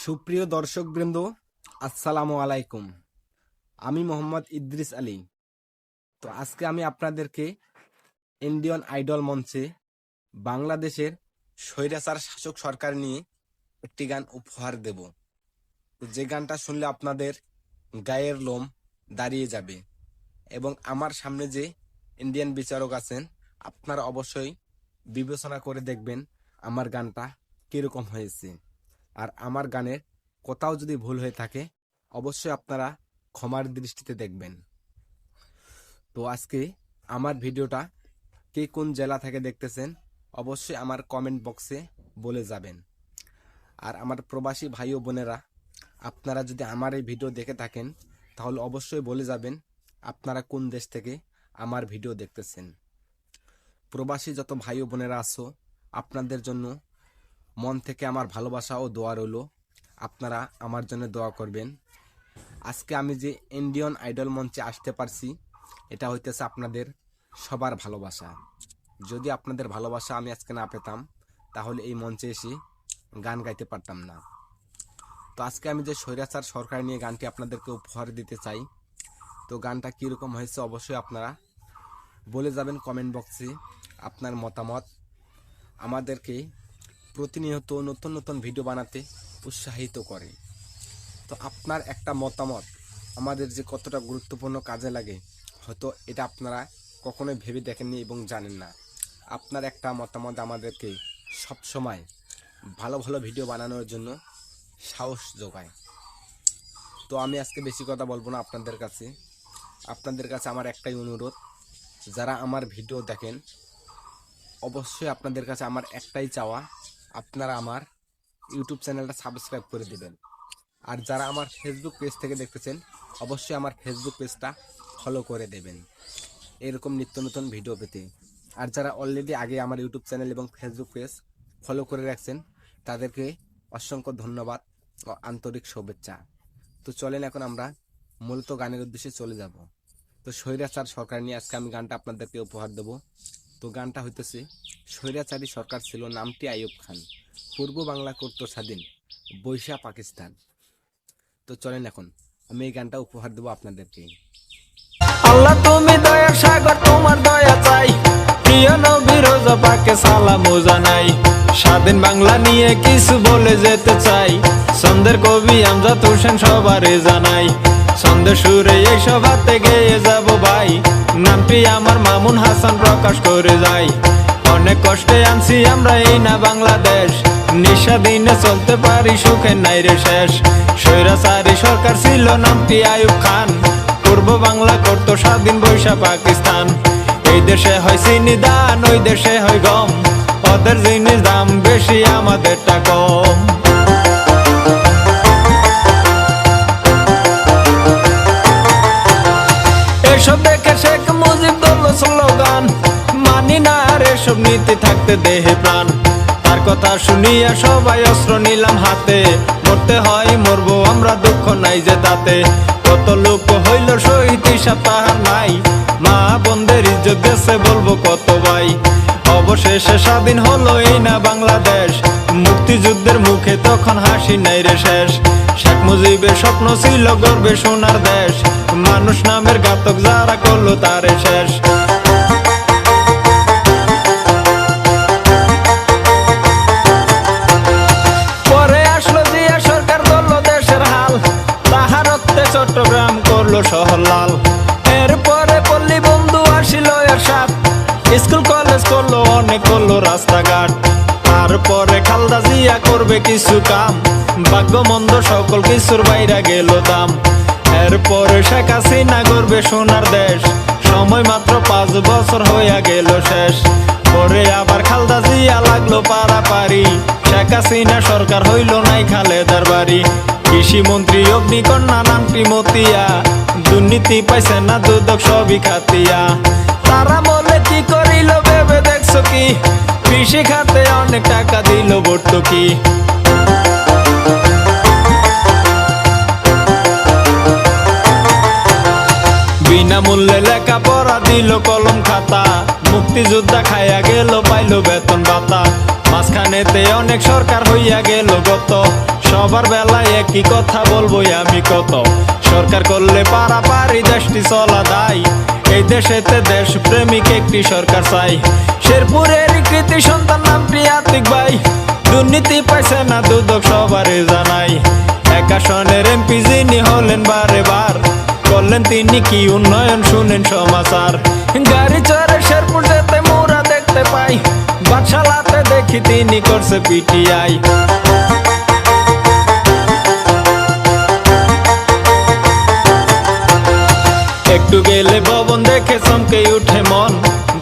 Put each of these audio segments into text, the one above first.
সুপ্রিয় দর্শকবৃন্দ, আসসালামু আলাইকুম। আমি মোহাম্মদ ইদ্রিস আলী। তো আজকে আমি আপনাদেরকে ইন্ডিয়ান আইডল মঞ্চে বাংলাদেশের স্বৈরাচার শাসক সরকার নিয়ে একটি গান উপহার দেব। তো যে গানটা শুনলে আপনাদের গায়ের লোম দাঁড়িয়ে যাবে এবং আমার সামনে যে ইন্ডিয়ান বিচারক আছেন আপনারা অবশ্যই বিবেচনা করে দেখবেন আমার গানটা কিরকম হয়েছে। আর আমার গানের কোথাও যদি ভুল হয়ে থাকে অবশ্যই আপনারা ক্ষমার দৃষ্টিতে দেখবেন। তো আজকে আমার ভিডিওটা কে কোন জেলা থেকে দেখতেছেন অবশ্যই আমার কমেন্ট বক্সে বলে যাবেন। আর আমার প্রবাসী ভাই ও বোনেরা, আপনারা যদি আমার এই ভিডিও দেখে থাকেন তাহলে অবশ্যই বলে যাবেন আপনারা কোন দেশ থেকে আমার ভিডিও দেখতেছেন। প্রবাসী যত ভাই ও বোনেরা আছো, আপনাদের জন্য মন থেকে আমার ভালোবাসা ও দোয়া রইল। আপনারা আমার জন্য দোয়া করবেন। আজকে আমি যে ইন্ডিয়ান আইডল মঞ্চে আসতে পারছি এটা হইতেছে আপনাদের সবার ভালোবাসা। যদি আপনাদের ভালোবাসা আমি আজকে না পেতাম তাহলে এই মঞ্চে এসে গান গাইতে পারতাম না। তো আজকে আমি যে স্বৈরাচার সরকার নিয়ে গানটি আপনাদেরকে উপহার দিতে চাই, তো গানটা কীরকম হয়েছে অবশ্যই আপনারা বলে যাবেন কমেন্ট বক্সে আপনার মতামত। আমাদেরকে প্রতিনিয়ত নতুন নতুন ভিডিও বানাতে উৎসাহিত করে। তো আপনার একটা মতামত আমাদের যে কতটা গুরুত্বপূর্ণ কাজে লাগে হয়তো এটা আপনারা কখনোই ভেবে দেখেননি এবং জানেন না। আপনার একটা মতামত আমাদেরকে সবসময় ভালো ভালো ভিডিও বানানোর জন্য সাহস যোগায়। তো আমি আজকে বেশি কথা বলবো না আপনাদের কাছে আমার একটাই অনুরোধ, যারা আমার ভিডিও দেখেন অবশ্যই আপনাদের কাছে আমার একটাই চাওয়া, আপনারা আমার ইউটিউব চ্যানেলটা সাবস্ক্রাইব করে দেবেন। আর যারা আমার ফেসবুক পেজ থেকে দেখতেছেন অবশ্যই আমার ফেসবুক পেজটা ফলো করে দেবেন এরকম নিত্য নতুন ভিডিও পেতে। আর যারা অলরেডি আগে আমার ইউটিউব চ্যানেল এবং ফেসবুক পেজ ফলো করে রাখছেন তাদেরকে অসংখ্য ধন্যবাদ ও আন্তরিক শুভেচ্ছা। তো চলেন এখন আমরা মূলত গানের উদ্দেশ্যে চলে যাব। তো স্বৈরাচার সরকার নিয়ে আজকে আমি গানটা আপনাদেরকে উপহার দেব। তো গানটা হইতেছে স্বৈরাচারী সরকার ছিল নামটি আইয়ুব খান, পূর্ব বাংলা করত স্বাধীন, বৈশা পাকিস্তান। তো চলেন এখন আমি এই গানটা উপহার দেবো আপনাদেরকে। আল্লাহ তুমি দয়ার সাগর, তোমার দয়া চাই, প্রিয় নবী রোজা পাকে সালাম জানাই। স্বাধীন বাংলা নিয়ে কিছু বলে যেতে চাই, ছন্দের কবি আমজাদ হোসেন সবারে জানাই। ছন্দের সুরে এই সভাতে গেয়ে যাব ভাই, নামটি আমার মামুন হাসান প্রকাশ করে যাই। অনেক কষ্টে আনছি আমরা এই না বাংলাদেশ, নিঃস্বাধীনে চলতে পারি সুখে নাই রে শেষ। স্বৈরাচারী সরকার ছিল নামটি আইয়ুব খান, পূর্ব বাংলা করত স্বাধীন, বৈশা পাকিস্তান। এই দেশে হয় চিনি দান, ওই দেশে হয় গম, ওদের জিনিস দাম বেশি আমাদেরটা কম। এসব দেখে শেখ মুজিব দল স্লোগান, মানি না আর এসব নীতি থাকতে দেহে প্রাণ। তার কথা শুনিয়া সবাই অস্ত্র নিলাম হাতে, মরতে হয় মরবো আমরা, দুঃখ নাই যে তাতে। কত লোক হইল শহীদ হিসাব তাহার নাই, মা বোনদের ইজ্জত গেছে বলবো কত ভাই। অবশেষে স্বাধীন হলো এই না বাংলাদেশ, মুক্তিযুদ্ধের মুখে তখন হাসি নাই রে শেষ। শেখ মুজিবের স্বপ্ন ছিল গর্বে সোনার দেশ, মানুষ নামের ঘাতক যারা করলো তারে শেষ। পরে আসলো জিয়া সরকার, ধরলো দেশের হাল, তাহার রক্তে চট্টগ্রাম করলো শহর লাল। এরপরে পল্লী বন্ধু আসিল এরশাদ, স্কুল কলেজ করলো অনেক, করলো রাস্তাঘাট। তারপরে খালদা জিয়া করবে কিছু কাম, ভাগ্য মন্দ সকল কিছুর বাইরে গেল দাম। এরপরে শেখ হাসিনা করবে সোনার দেশ, সময় মাত্র 5 বছর হইয়া গেল শেষ। পরে আবার খালদা জিয়া লাগলো পারাপারি, শেখ হাসিনা সরকার হইল নাই খালেদার বাড়ি। কৃষি মন্ত্রী অগ্নিকন্যা নামটি মতিয়া, দুর্নীতি পাইছে না দুদক সবই খাতিয়া। তারা বলে কি করিল ভেবে দেখছো কি, কৃষি খাতে অনেক টাকা দিল ভর্তুকি। বিনামূল্যে লেখাপড়া দিল কলম খাতা, মুক্তিযোদ্ধা খাইয়া গেল পাইল বেতন ভাতা। মাঝখানেতে অনেক সরকার হইয়া গেল গত, সবার বেলায় একই কথা বলবো আমি কত। সরকার করলে পারাপারি দেশটি চলা দায়, এই দেশেতে দেশ প্রেমিক একটি সরকার চাই। শেরপুরের কৃতি সন্তান নামটি আতিক ভাই, দুর্নীতি পাইছে না দুদক সবারই জানাই। এক আসনের এমপি যিনি হলেন বারে বার, করলেন তিনি কি উন্নয়ন শুনেন সমাচার। গাড়ি চড়ে শেরপুর যেতে মোরা দেখতে পাই, বাদশালাতে দেখি তিনি করছে পিটিআই। একটু গেলে ভবন দেখে চমকে উঠে মন,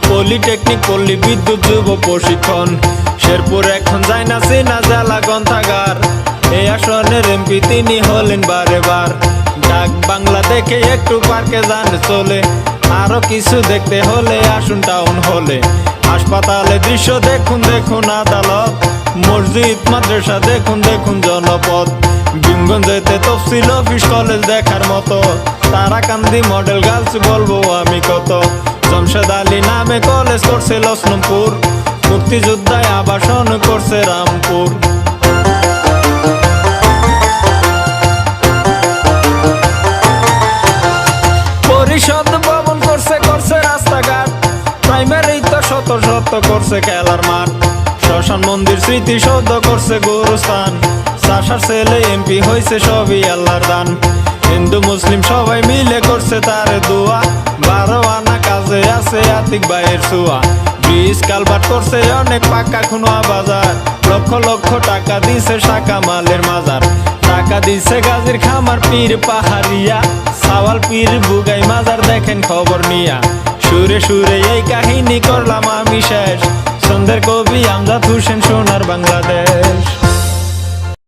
পলিটেকনিক পল্লী বিদ্যুৎ যুব প্রশিক্ষণ। শেরপুর এখন যায় না চেনা জেলা গ্রন্থাগার, এই আসনের এমপি তিনি হলেন বারে বার। ডাক বাংলা দেখে একটু পার্কে যান চলে, আরো কিছু দেখতে হলে আসুন টাউন হলে। হাসপাতালে দৃশ্য দেখুন দেখুন আদালত, মসজিদ মাদ্রাসা দেখুন দেখুন জনপদ। ভীমগঞ্জেতে তফসিল অফিস কলেজ দেখার মতো, তারাকান্দি মডেল গার্লস বলবো আমি কত। জমশেদ আলী নামে কলেজ করছে লক্ষ্মণপুর, মুক্তিযোদ্ধায় আবাসন করছে রামপুর। পরিষদ ভবন করছে করছে রাস্তাঘাট, প্রাইমারি তো শত শত করছে খেলার মাঠ। শ্মশান মন্দির স্মৃতিসৌধ করছে গুরুস্থান, চাষার ছেলে এমপি হয়েছে সবই আল্লাহর দান। হিন্দু মুসলিম সবাই মিলে করছে তার দোয়া, 12 আনা কাজে আছে আতিক ভাইয়ের ছোঁয়া। ব্রিজ কালভার্ট করছে অনেক পাকা খুনোয়া বাজার, লক্ষ লক্ষ টাকা দিছে শাখা মালের মাজার। টাকা দিছে গাজীর খামার পীর পাহাড়িয়া, সাওয়াল পীর বুগাই মাজার দেখেন খবর নিয়া। সুরে সুরে এই কাহিনী করলাম আমি শেষ, সন্ধ্যের কবি আমজাদ হোসেন সোনার বাংলাদেশ।